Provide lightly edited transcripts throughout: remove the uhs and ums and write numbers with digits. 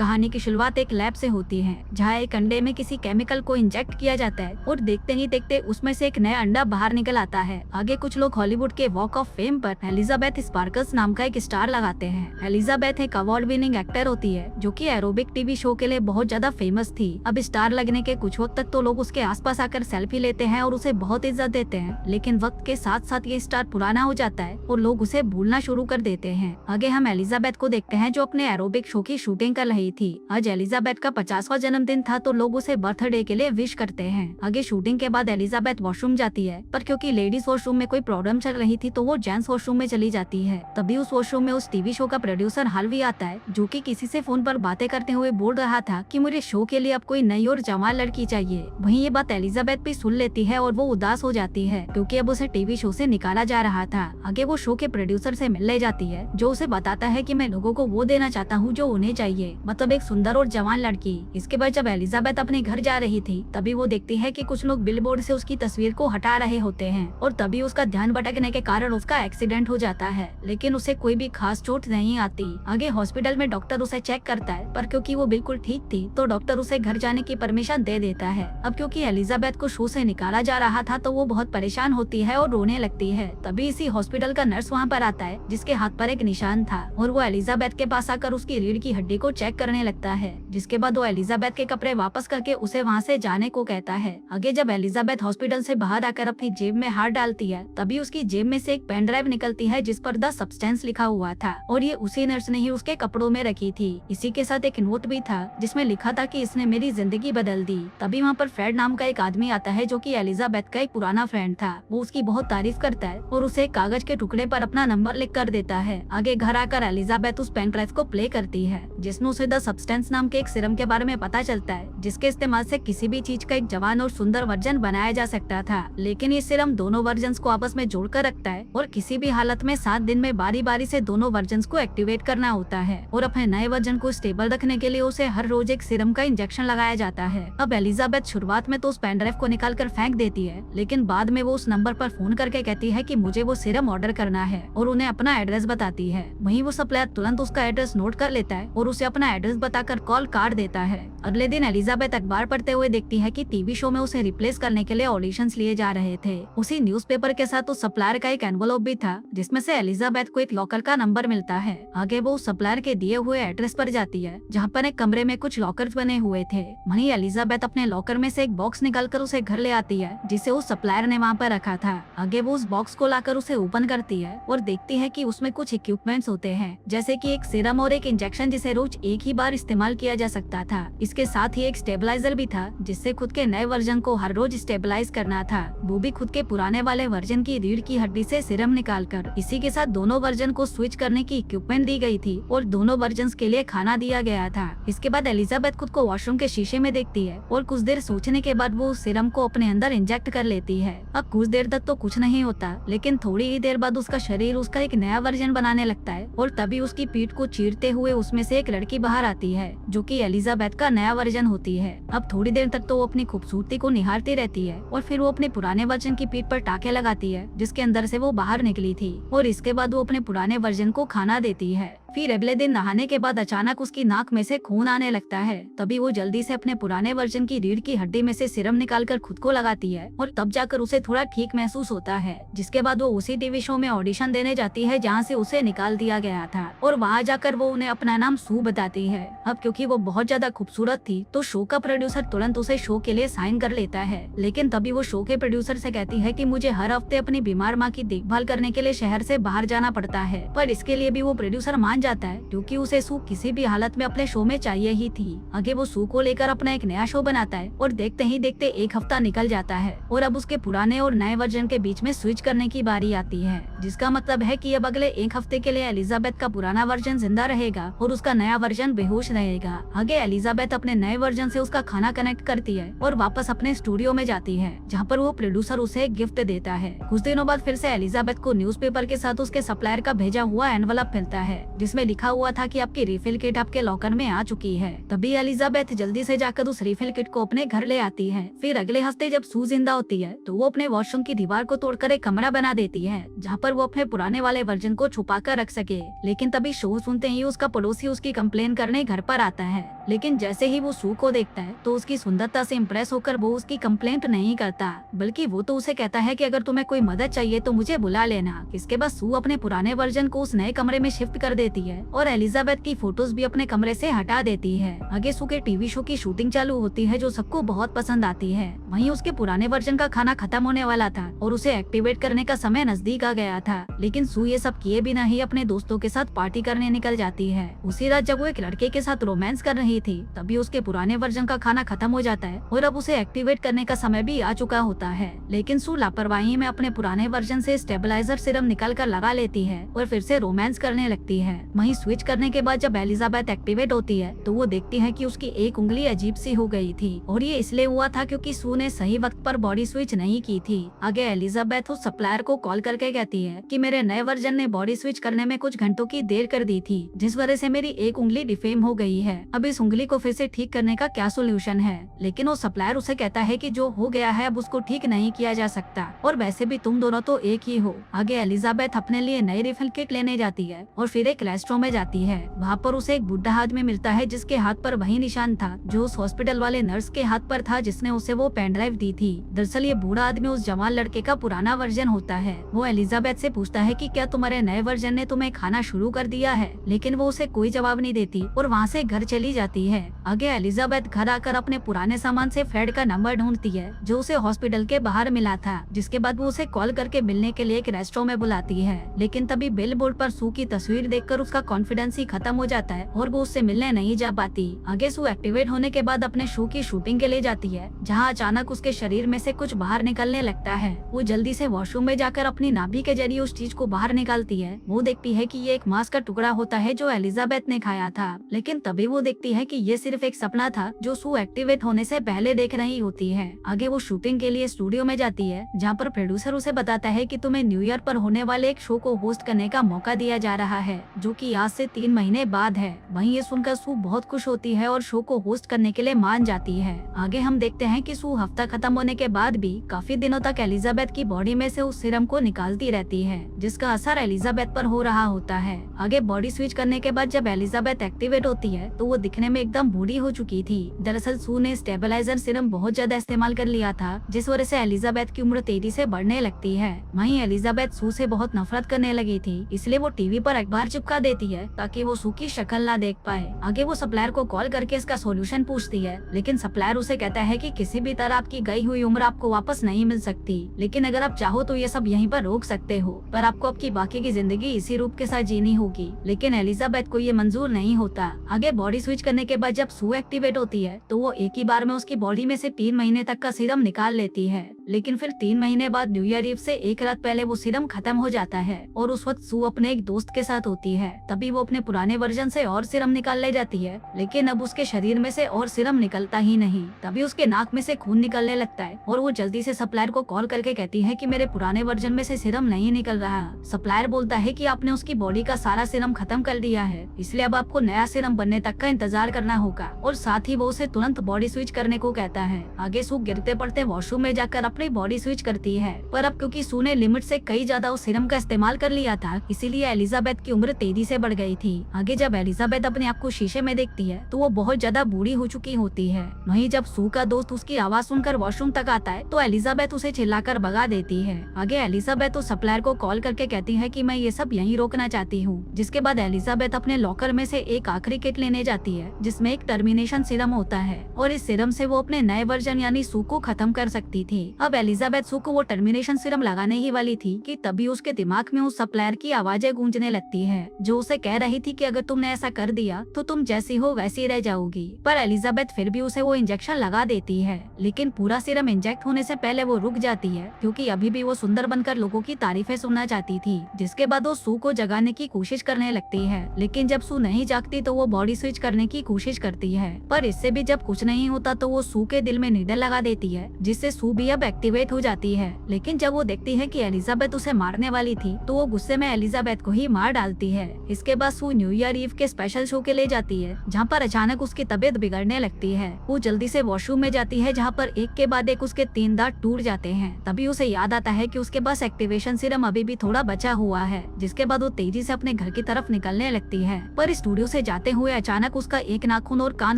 कहानी की शुरुआत एक लैब से होती है, जहाँ एक अंडे में किसी केमिकल को इंजेक्ट किया जाता है और देखते ही देखते उसमें से एक नया अंडा बाहर निकल आता है। आगे कुछ लोग हॉलीवुड के वॉक ऑफ फेम पर एलिजाबेथ स्पार्कल्स नाम का एक स्टार लगाते हैं। एलिजाबेथ एक अवार्ड विनिंग एक्टर होती है, जो कि एरोबिक टीवी शो के लिए बहुत ज्यादा फेमस थी। अब स्टार लगने के कुछ वक्त तक तो लोग उसके आसपास आकर सेल्फी लेते हैं और उसे बहुत इज्जत देते हैं, लेकिन वक्त के साथ साथ ये स्टार पुराना हो जाता है और लोग उसे भूलना शुरू कर देते हैं। आगे हम एलिजाबेथ को देखते हैं, जो अपने एरोबिक शो की शूटिंग कर रही थी। आज एलिजाबेथ का 50वां जन्मदिन था, तो लोग उसे बर्थडे के लिए विश करते हैं। आगे शूटिंग के बाद एलिजाबेथ वॉशरूम जाती है, पर क्योंकि लेडीज वॉशरूम में कोई प्रॉब्लम चल रही थी तो वो जेंट्स वॉशरूम में चली जाती है। तभी उस वॉशरूम में उस टीवी शो का प्रोड्यूसर हार्वी आता है, जो कि किसी से फोन पर बातें करते हुए बोल रहा था कि मुझे शो के लिए अब कोई नई और जवान लड़की चाहिए। वहीं ये बात एलिजाबेथ भी सुन लेती है और वो उदास हो जाती है, क्योंकि अब उसे टीवी शो से निकाला जा रहा था। आगे वो शो के प्रोड्यूसर से मिलने जाती है, जो उसे बताता है कि मैं लोगों को वो देना चाहता हूँ जो उन्हें चाहिए, मतलब एक सुंदर और जवान लड़की। इसके बाद जब एलिजाबेथ अपने घर जा रही थी, तभी वो देखती है कि कुछ लोग बिलबोर्ड से उसकी तस्वीर को हटा रहे होते हैं और तभी उसका ध्यान भटकने के कारण उसका एक्सीडेंट हो जाता है, लेकिन उसे कोई भी खास चोट नहीं आती। आगे हॉस्पिटल में डॉक्टर उसे चेक करता है, पर क्योंकि वो बिल्कुल ठीक थी तो डॉक्टर उसे घर जाने की परमिशन दे देता है। अब क्योंकि एलिजाबेथ को शो से निकाला जा रहा था तो वो बहुत परेशान होती है और रोने लगती है। तभी इसी हॉस्पिटल का नर्स वहाँ पर आता है, जिसके हाथ पर एक निशान था, और वो एलिजाबेथ के पास आकर उसकी रीढ़ की हड्डी को चेक करने लगता है। जिसके बाद वो एलिजाबेथ के कपड़े वापस करके उसे वहाँ से जाने को कहता है। आगे जब एलिजाबेथ हॉस्पिटल से बाहर आकर अपनी जेब में हाथ डालती है, तभी उसकी जेब में से एक पेन ड्राइव निकलती है, जिस पर द सब्सटेंस लिखा हुआ था, और ये उसी नर्स ने ही उसके कपड़ों में रखी थी। इसी के साथ एक नोट भी था, जिसमें लिखा था कि इसने मेरी जिंदगी बदल दी। तभी वहाँ पर फ्रेड नाम का एक आदमी आता है, जो कि एलिजाबेथ का एक पुराना फ्रेंड था। वो उसकी बहुत तारीफ करता है और उसे एक कागज के टुकड़े पर अपना नंबर लिख कर देता है। आगे घर आकर एलिजाबेथ उस पेन ड्राइव को प्ले करती है, जिसमें उसे द सब्सटेंस नाम के एक सिरम के बारे में पता चलता है, जिसके इस्तेमाल से किसी भी चीज का एक जवान और सुंदर वर्जन बनाया जा सकता था। लेकिन ये सिरम दोनों वर्जन को आपस में जोड़कर रखता है और किसी भी हालत में 7 दिन में बारी बारी से दोनों वर्जन को एक्टिवेट करना होता है, और अपने नए वर्जन को स्टेबल रखने के लिए उसे हर रोज एक सिरम का इंजेक्शन लगाया जाता है। अब एलिजाबेथ शुरुआत में तो उस पेन ड्राइव को निकाल कर फेंक देती है, लेकिन बाद में वो उस नंबर पर फोन करके कहती है कि मुझे वो सिरम ऑर्डर करना है, और उन्हें अपना एड्रेस बताती है। वहीं वो सप्लायर तुरंत उसका एड्रेस नोट कर लेता है और उसे अपना एड्रेस बताकर कॉल काट देता है। अगले दिन एलिजाबेथ अखबार पढ़ते हुए देखती है कि टीवी शो में उसे रिप्लेस करने के लिए ऑडिशंस लिए जा रहे थे। उसी न्यूज़पेपर के साथ उस सप्लायर का एक एनवलप भी था, जिसमें से एलिजाबेथ को एक लॉकर का नंबर मिलता है। आगे वो उस सप्लायर के दिए हुए एड्रेस पर जाती है, जहाँ पर एक कमरे में कुछ लॉकर्स बने हुए थे। वहीं एलिजाबेथ अपने लॉकर में से एक बॉक्स निकालकर उसे घर ले आती है, जिसे उस सप्लायर ने वहाँ पर रखा था। आगे वो उस बॉक्स को लाकर उसे ओपन करती है और देखती है कि उसमें कुछ इक्विपमेंट्स होते हैं, जैसे कि एक सीरम और एक इंजेक्शन, जिसे रोज एक ही बार इस्तेमाल किया जा सकता था। इसके साथ ही एक स्टेबलाइजर भी था, जिससे खुद के नए वर्जन को हर रोज स्टेबलाइज करना था, वो भी खुद के पुराने वाले वर्जन की रीढ़ की हड्डी से सीरम निकालकर। इसी के साथ दोनों वर्जन को स्विच करने की इक्विपमेंट दी गई थी और दोनों वर्जन के लिए खाना दिया गया था। इसके बाद एलिजाबेथ खुद को वॉशरूम के शीशे में देखती है और कुछ देर सोचने के बाद वो उस सीरम को अपने अंदर इंजेक्ट कर लेती है। अब कुछ देर तक तो कुछ नहीं होता, लेकिन थोड़ी ही देर बाद उसका शरीर उसका एक नया वर्जन बनाने लगता है, और तभी उसकी पीठ को चीरते हुए उसमें से एक लड़की बाहर आती है, जो कि एलिजाबेथ का नया वर्जन होती है। अब थोड़ी देर तक तो वो अपनी खूबसूरती को निहारती रहती है, और फिर वो अपने पुराने वर्जन की पीठ पर टाके लगाती है, जिसके अंदर से वो बाहर निकली थी, और इसके बाद वो अपने पुराने वर्जन को खाना देती है। फिर अगले दिन नहाने के बाद अचानक उसकी नाक में से खून आने लगता है। तभी वो जल्दी से अपने पुराने वर्जन की रीढ़ की हड्डी में से सीरम निकालकर खुद को लगाती है, और तब जाकर उसे थोड़ा ठीक महसूस होता है। जिसके बाद वो उसी टीवी शो में ऑडिशन देने जाती है, जहाँ से उसे निकाल दिया गया था, और वहाँ जाकर वो उन्हें अपना नाम सू बताती है। अब क्योंकि वो बहुत ज्यादा खूबसूरत थी, तो शो का प्रोड्यूसर तुरंत उसे शो के लिए साइन कर लेता है। लेकिन तभी वो शो के प्रोड्यूसर से कहती है कि मुझे हर हफ्ते अपनी बीमार माँ की देखभाल करने के लिए शहर से बाहर जाना पड़ता है, पर इसके लिए भी वो प्रोड्यूसर मान जाता है, क्योंकि उसे सू किसी भी हालत में अपने शो में चाहिए ही थी। आगे वो सू को लेकर अपना एक नया शो बनाता है, और देखते ही देखते एक हफ्ता निकल जाता है, और अब उसके पुराने और नए वर्जन के बीच में स्विच करने की बारी आती है, जिसका मतलब है कि अब अगले एक हफ्ते के लिए एलिजाबेथ का पुराना वर्जन जिंदा रहेगा और उसका नया वर्जन बेहोश रहेगा। आगे एलिजाबेथ अपने नए वर्जन से उसका खाना कनेक्ट करती है और वापस अपने स्टूडियो में जाती है, जहाँ पर वो प्रोड्यूसर उसे एक गिफ्ट देता है। कुछ दिनों बाद फिर से एलिजाबेथ को न्यूज़पेपर के साथ उसके सप्लायर का भेजा हुआ एनवलप मिलता है, जिसमें जिसमें लिखा हुआ था कि आपकी रिफिल किट आपके लॉकर में आ चुकी है। तभी एलिजाबेथ जल्दी से जाकर उस रिफिल किट को अपने घर ले आती है। फिर अगले हफ्ते जब सू जिंदा होती है तो वो अपने वॉशरूम की दीवार को तोड़कर एक कमरा बना देती है जहाँ पर वो अपने पुराने वाले वर्जन को छुपा कर रख सके। लेकिन तभी शो सुनते ही उसका पड़ोसी उसकी कंप्लेन करने घर पर आता है। लेकिन जैसे ही वो सू को देखता है तो उसकी सुंदरता से इम्प्रेस होकर वो उसकी कंप्लेंट नहीं करता, बल्कि वो तो उसे कहता है कि अगर तुम्हें कोई मदद चाहिए तो मुझे बुला लेना। इसके बाद सू अपने पुराने वर्जन को उस नए कमरे में शिफ्ट कर देती है और एलिजाबेथ की फोटोज भी अपने कमरे से हटा देती है। आगे सू के टीवी शो की शूटिंग चालू होती है जो सबको बहुत पसंद आती है। वहीं उसके पुराने वर्जन का खाना खत्म होने वाला था और उसे एक्टिवेट करने का समय नजदीक आ गया था। लेकिन सू ये सब किए बिना ही अपने दोस्तों के साथ पार्टी करने निकल जाती है। उसी रात जब वो एक लड़के के साथ रोमांस कर रही थी तभी उसके पुराने वर्जन का खाना खत्म हो जाता है और अब उसे एक्टिवेट करने का समय भी आ चुका होता है। लेकिन सू लापरवाही में अपने पुराने वर्जन से स्टेबलाइजर सिरम निकाल कर लगा लेती है और फिर से रोमांस करने लगती है। वहीं स्विच करने के बाद जब एलिजाबेथ एक्टिवेट होती है तो वो देखती है कि उसकी एक उंगली अजीब सी हो गई थी और ये इसलिए हुआ था क्योंकि सू ने सही वक्त पर बॉडी स्विच नहीं की थी। आगे एलिजाबेथ उस सप्लायर को कॉल करके कहती है कि मेरे नए वर्जन ने बॉडी स्विच करने में कुछ घंटों की देर कर दी थी जिस वजह से मेरी एक उंगली डिफेम हो गई है। अब इस उंगली को फिर से ठीक करने का क्या सोल्यूशन है। लेकिन वो सप्लायर उसे कहता है कि जो हो गया है अब उसको ठीक नहीं किया जा सकता और वैसे भी तुम दोनों तो एक ही हो। आगे एलिजाबेथ अपने लिए नई रिफिल किट लेने जाती है और फिर एक रेस्टोरेंट में जाती है। वहाँ पर उसे एक बुढ़ा आदमी मिलता है जिसके हाथ पर वही निशान था जो उस हॉस्पिटल वाले नर्स के हाथ पर था जिसने उसे वो पेन ड्राइव दी थी। दरअसल ये बूढ़ा आदमी उस जवान लड़के का पुराना वर्जन होता है। वो एलिजाबेथ से पूछता है कि क्या तुम्हारे नए वर्जन ने तुम्हें खाना शुरू कर दिया है, लेकिन वो उसे कोई जवाब नहीं देती और वहाँ से घर चली जाती है। आगे एलिजाबेथ घर आकर अपने पुराने सामान से फ्रेड का नंबर ढूंढती है जो उसे हॉस्पिटल के बाहर मिला था। जिसके बाद वो उसे कॉल करके मिलने के लिए एक रेस्टोरेंट में बुलाती है। लेकिन तभी बिल बोर्ड पर सू की तस्वीर देखकर उसका कॉन्फिडेंस ही खत्म हो जाता है और वो उससे मिलने नहीं जा पाती। आगे सू एक्टिवेट होने के बाद अपने शो की शूटिंग के लिए जाती है जहाँ अचानक उसके शरीर में से कुछ बाहर निकलने लगता है। वो जल्दी से वॉशरूम में जाकर अपनी नाभि के जरिए उस चीज को बाहर निकालती है। वो देखती है कि ये एक मांस का टुकड़ा होता है जो एलिजाबेथ ने खाया था। लेकिन तभी वो देखती है कि ये सिर्फ एक सपना था जो सू एक्टिवेट होने से पहले देख रही होती है। आगे वो शूटिंग के लिए स्टूडियो में जाती है जहाँ पर प्रोड्यूसर उसे बताता है कि तुम्हें न्यू ईयर पर होने वाले एक शो को होस्ट करने का मौका दिया जा रहा है जो कि आज से 3 महीने बाद है। वहीं ये सुनकर सू बहुत खुश होती है और शो को होस्ट करने के लिए मान जाती है। आगे हम देखते हैं कि सू हफ्ता खत्म होने के बाद भी काफी दिनों तक एलिजाबेथ की बॉडी में से उस सीरम को निकालती रहती है जिसका असर एलिजाबेथ पर हो रहा होता है। आगे बॉडी स्विच करने के बाद जब एलिजाबेथ एक्टिवेट होती है तो वो दिखने में एकदम बूढ़ी हो चुकी थी। दरअसल सू ने स्टेबलाइजर सीरम बहुत ज्यादा इस्तेमाल कर लिया था जिस वजह से एलिजाबेथ की उम्र तेजी से बढ़ने लगती है। वहीं एलिजाबेथ सू से बहुत नफरत करने लगी थी इसलिए वो टीवी पर अखबार चिपका देती है ताकि वो सू की शक्ल ना देख पाए। आगे वो सप्लायर को कॉल करके इसका सोल्यूशन पूछती है लेकिन सप्लायर उसे कहता है कि किसी भी तरह आपकी गई हुई उम्र आपको वापस नहीं मिल सकती, लेकिन अगर आप चाहो तो ये सब यहीं पर रोक सकते हो, पर आपको आपकी बाकी की जिंदगी इसी रूप के साथ जीनी होगी। लेकिन एलिजाबेथ को ये मंजूर नहीं होता। आगे बॉडी स्विच करने के बाद जब सू एक्टिवेट होती है तो वो एक ही बार में उसकी बॉडी में से 3 महीने तक का सीरम निकाल लेती है। लेकिन फिर 3 महीने बाद न्यू ईयर ईव से एक रात पहले वो सीरम खत्म हो जाता है और उस वक्त सू अपने एक दोस्त के साथ होती है। तभी वो अपने पुराने वर्जन से और सीरम निकाल ले जाती है लेकिन अब उसके शरीर में से और सीरम निकलता ही नहीं। तभी उसके नाक में से खून निकलने लगता है और वो जल्दी से सप्लायर को कॉल करके कहती है कि मेरे पुराने वर्जन में से सीरम नहीं निकल रहा। सप्लायर बोलता है कि आपने उसकी बॉडी का सारा सीरम खत्म कर दिया है, इसलिए अब आपको नया सीरम बनने तक का इंतजार करना होगा और साथ ही वो उसे तुरंत बॉडी स्विच करने को कहता है। आगे सू गिरते पड़ते वॉशरूम में जाकर अपनी बॉडी स्विच करती है, पर अब क्योंकि सू ने लिमिट से कई ज्यादा उस सीरम का इस्तेमाल कर लिया था इसीलिए एलिजाबेथ की उम्र तेजी से बढ़ गई थी। आगे जब एलिजाबेथ अपने आप को शीशे में देखती है तो वो बहुत ज्यादा बूढ़ी हो चुकी होती है। वहीं जब सू का दोस्त उसकी आवाज सुनकर वॉशरूम तक आता है तो एलिजाबेथ उसे चिल्लाकर भगा देती है। आगे एलिजाबेथ उस सप्लायर को कॉल करके कहती है कि मैं ये सब यहीं रोकना चाहती हूँ। जिसके बाद एलिजाबेथ अपने लॉकर में से एक आखिरी किट लेने जाती है जिसमें एक टर्मिनेशन सीरम होता है और इस सीरम से वो अपने नए वर्जन यानी सू को खत्म कर सकती थी। अब एलिजाबेथ सू को वो टर्मिनेशन सीरम लगाने ही वाली थी कि तभी उसके दिमाग में उस सप्लायर की आवाजें गूंजने लगती है जो उसे कह रही थी कि अगर तुमने ऐसा कर दिया तो तुम जैसी हो वैसी रह जाओगी। पर एलिजाबेथ फिर भी उसे वो इंजेक्शन लगा देती है लेकिन पूरा सीरम इंजेक्ट होने से पहले वो रुक जाती है क्योंकि अभी भी वो सुंदर बनकर लोगों की तारीफें सुनना चाहती थी। जिसके बाद वो सू को जगाने की कोशिश करने लगती है लेकिन जब सू नहीं जागती तो वो बॉडी स्विच करने की कोशिश करती है, पर इससे भी जब कुछ नहीं होता तो वो सू के दिल में नीडल लगा देती है जिससे सू भी अब एक्टिवेट हो जाती है। लेकिन जब वो देखती है कि एलिजाबेथ उसे मारने वाली थी तो वो गुस्से में एलिजाबेथ को ही मार डालती है। इसके बाद सू न्यू ईयर ईव के स्पेशल शो के ले जाती है, जहाँ पर अचानक उसकी तबीयत बिगड़ने लगती है। वो जल्दी से वॉशरूम में जाती है, जहाँ पर एक के बाद एक उसके 3 दांत टूट जाते हैं। तभी उसे याद आता है कि उसके पास एक्टिवेशन सीरम अभी भी थोड़ा बचा हुआ है, जिसके बाद वो तेजी से अपने घर की तरफ निकलने लगती है। पर स्टूडियो से जाते हुए अचानक उसका एक नाखून और कान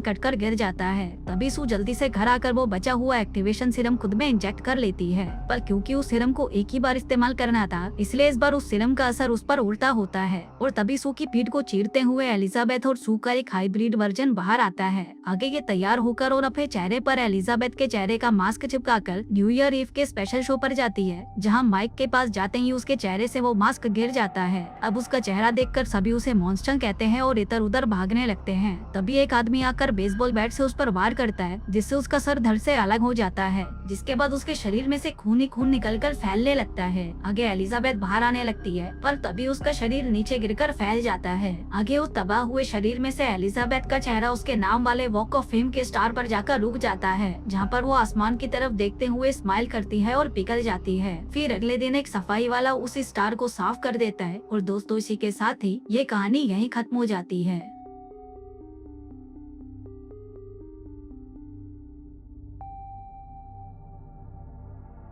कटकर गिर जाता है। तभी सू जल्दी से घर आकर वो बचा हुआ एक्टिवेशन सीरम खुद में इंजेक्ट कर लेती है। पर क्योंकि उस सीरम को एक ही बार इस्तेमाल करना था, इसलिए इस बार उस सीरम का असर उस पर उल्टा होता है और तभी सू की पीठ को चीरते हुए एलिजाबेथ और सू का एक हाइब्रिड वर्जन बाहर आता है। आगे ये तैयार होकर और अपने चेहरे पर एलिजाबेथ के चेहरे का मास्क चिपकाकर न्यू ईयर ईव के स्पेशल शो पर जाती है, जहां माइक के पास जाते ही उसके चेहरे से वो मास्क गिर जाता है। अब उसका चेहरा देखकर सभी उसे मॉन्स्टर कहते हैं और इधर उधर भागने लगते हैं। तभी एक आदमी आकर बेसबॉल बैट से उस पर वार करता है, जिससे उसका सर धड़ से अलग हो जाता है, जिसके बाद उसके शरीर में से खून ही खून निकलकर फैलने लगता है। आगे एलिजाबेथ बाहर आने लगती है, पर तभी उसका शरीर नीचे गिरकर फैल जाता है। आगे उस तबाह हुए शरीर में से एलिजाबेथ का चेहरा उसके नाम वाले वॉक ऑफ फेम के स्टार पर जाकर रुक जाता है, जहाँ पर वो आसमान की तरफ देखते हुए स्माइल करती है और पिघल जाती है। फिर अगले दिन एक सफाई वाला उस स्टार को साफ कर देता है और दोस्तों इसी के साथ ही ये कहानी यहीं खत्म हो जाती है।